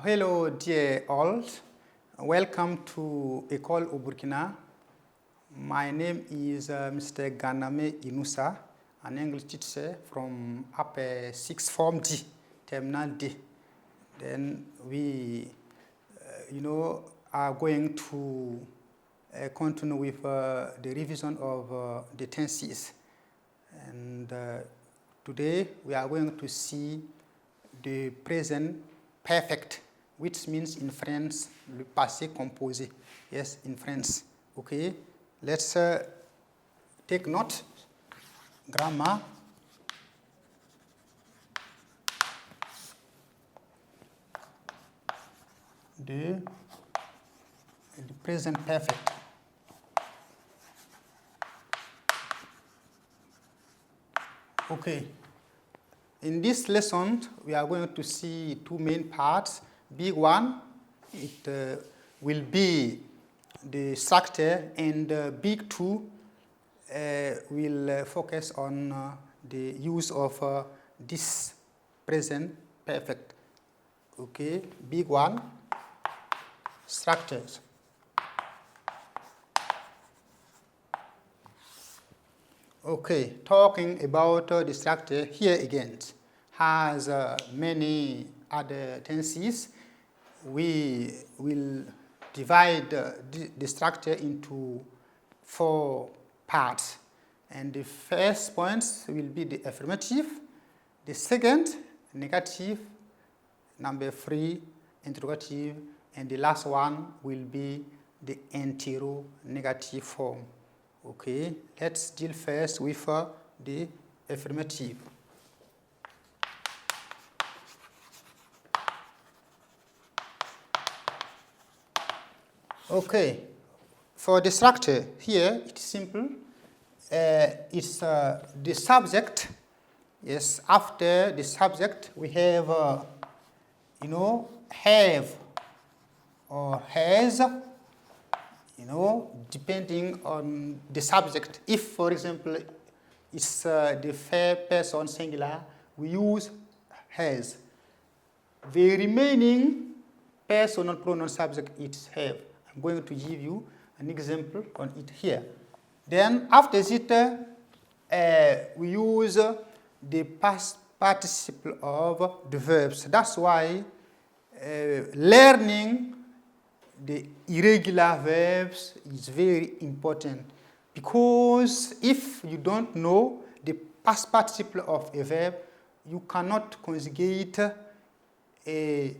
Hello, dear all. Welcome to École au Burkina. My name is Mr. Ganame Inusa, an English teacher from upper 6th Form D, Terminal D. Then we, are going to continue with the revision of the tenses. And today we are going to see the present perfect, which means in French, le passé composé. Yes, in French. Okay, let's take note. Grammar. The present perfect. Okay. In this lesson, we are going to see two main parts. Big one, it will be the structure, and big two will focus on the use of this present perfect. Okay, big one, structures. Okay, talking about the structure here again has many other tenses. We will divide the structure into 4 parts. And the first point will be the affirmative, the second, negative, number 3, interrogative, and the last one will be the interrogative form. Okay, let's deal first with the affirmative. Okay, for the structure here, it's simple. It's the subject. Yes, after the subject, we have, have or has, depending on the subject. If, for example, it's the third person singular, we use has. The remaining personal pronoun subject is have. I'm going to give you an example on it here. Then after it, we use the past participle of the verbs. That's why learning the irregular verbs is very important, because if you don't know the past participle of a verb, you cannot conjugate a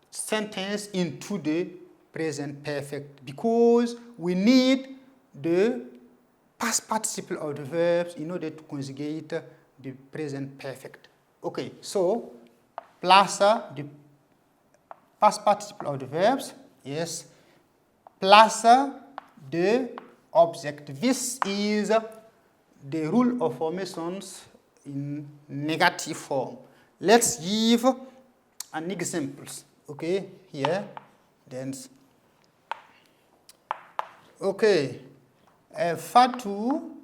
sentence into the present perfect, because we need the past participle of the verbs in order to conjugate the present perfect. Okay, so plus the past participle of the verbs, yes, plus the object. This is the rule of formations in negative form. Let's give an example. Okay, here, then. Okay, Fatou,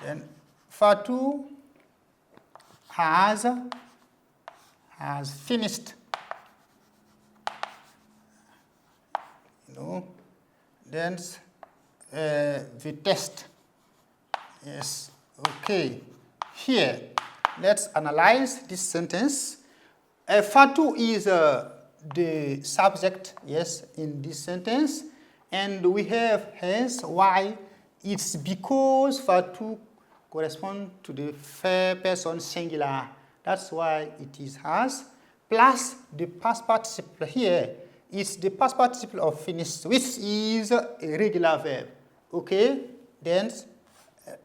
then Fatou has finished. Then the test. Yes, okay. Here, let's analyze this sentence. Fatou is the subject, yes, in this sentence. And we have has. Why? It's because Fatou corresponds to the third person singular. That's why it is has. Plus the past participle here. It's the past participle of finished, which is a regular verb. Okay? Then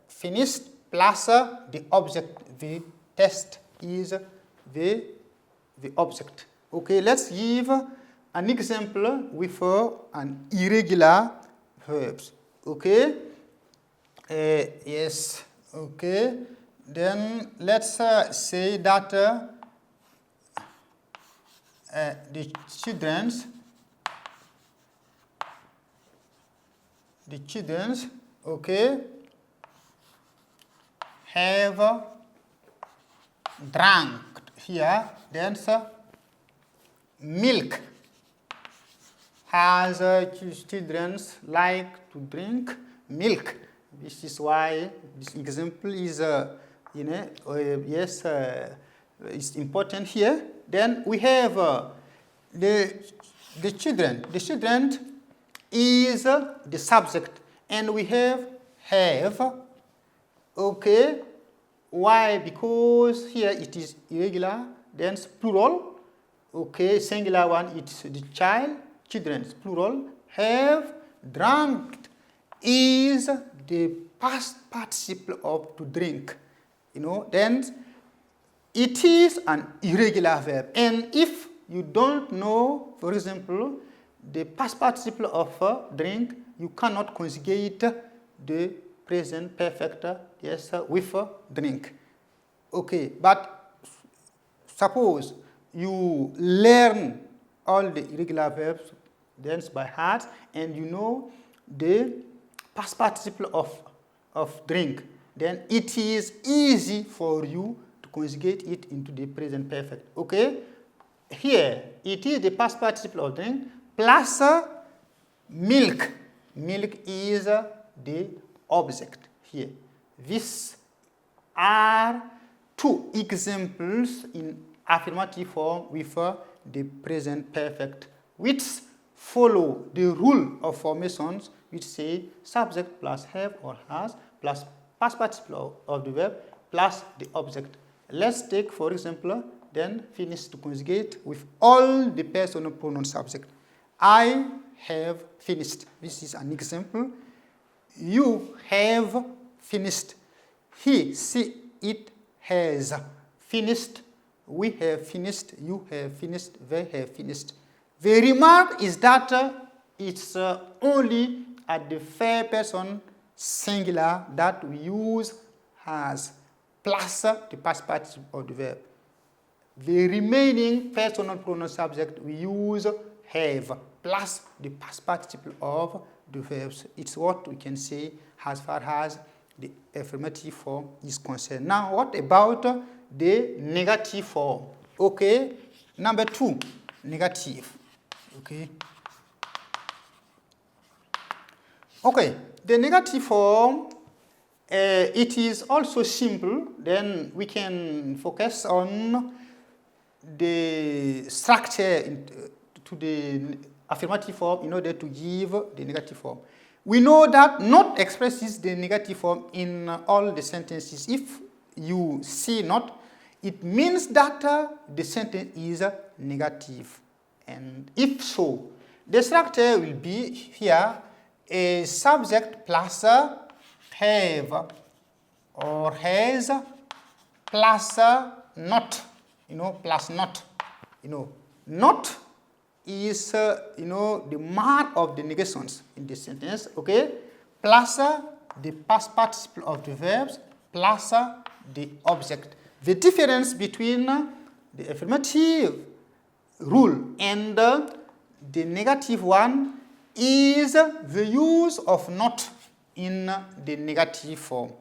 finished plus the object. The test is the object. Okay, let's give an example with an irregular verbs. Okay? Yes. Okay. Then let's say that the children, okay, have drank here. Then milk. Has children like to drink milk. This is why this example is, it's important here. Then we have the children. The children is the subject, and we have. Okay. Why? Because here it is irregular, then it's plural. Okay, singular one, it's the child, children, plural. Have drunk is the past participle of to drink. Then it is an irregular verb. And if you don't know, for example, the past participle of drink, you cannot conjugate the present perfect with drink. Okay, but suppose you learn all the irregular verbs then by heart, and you know the past participle of drink, then it is easy for you to conjugate it into the present perfect. Okay, here it is the past participle of drink plus milk. Milk is the object here. These are two examples in affirmative form with the present perfect, which follow the rule of formations, which say subject plus have or has plus past participle of the verb plus the object. Let's take, for example, then finish to conjugate with all the personal pronoun subject. I have finished. This is an example. You have finished. He, she, it has finished. We have finished. You have finished. They have finished. The remark is that it's only at the third person singular that we use has plus the past participle of the verb. The remaining personal pronoun subject we use have plus the past participle of the verbs. It's what we can say as far as the affirmative form is concerned. Now, what about the negative form? Okay, number 2, negative. Okay, the negative form, it is also simple. Then we can focus on the structure to the affirmative form in order to give the negative form. We know that not expresses the negative form in all the sentences. If you see not, it means that the sentence is negative. And if so, the structure will be here a subject plus have or has plus not, plus not. Not is, the mark of the negations in the sentence, okay? Plus the past participle of the verbs plus the object. The difference between the affirmative rule and the negative one is the use of not in the negative form.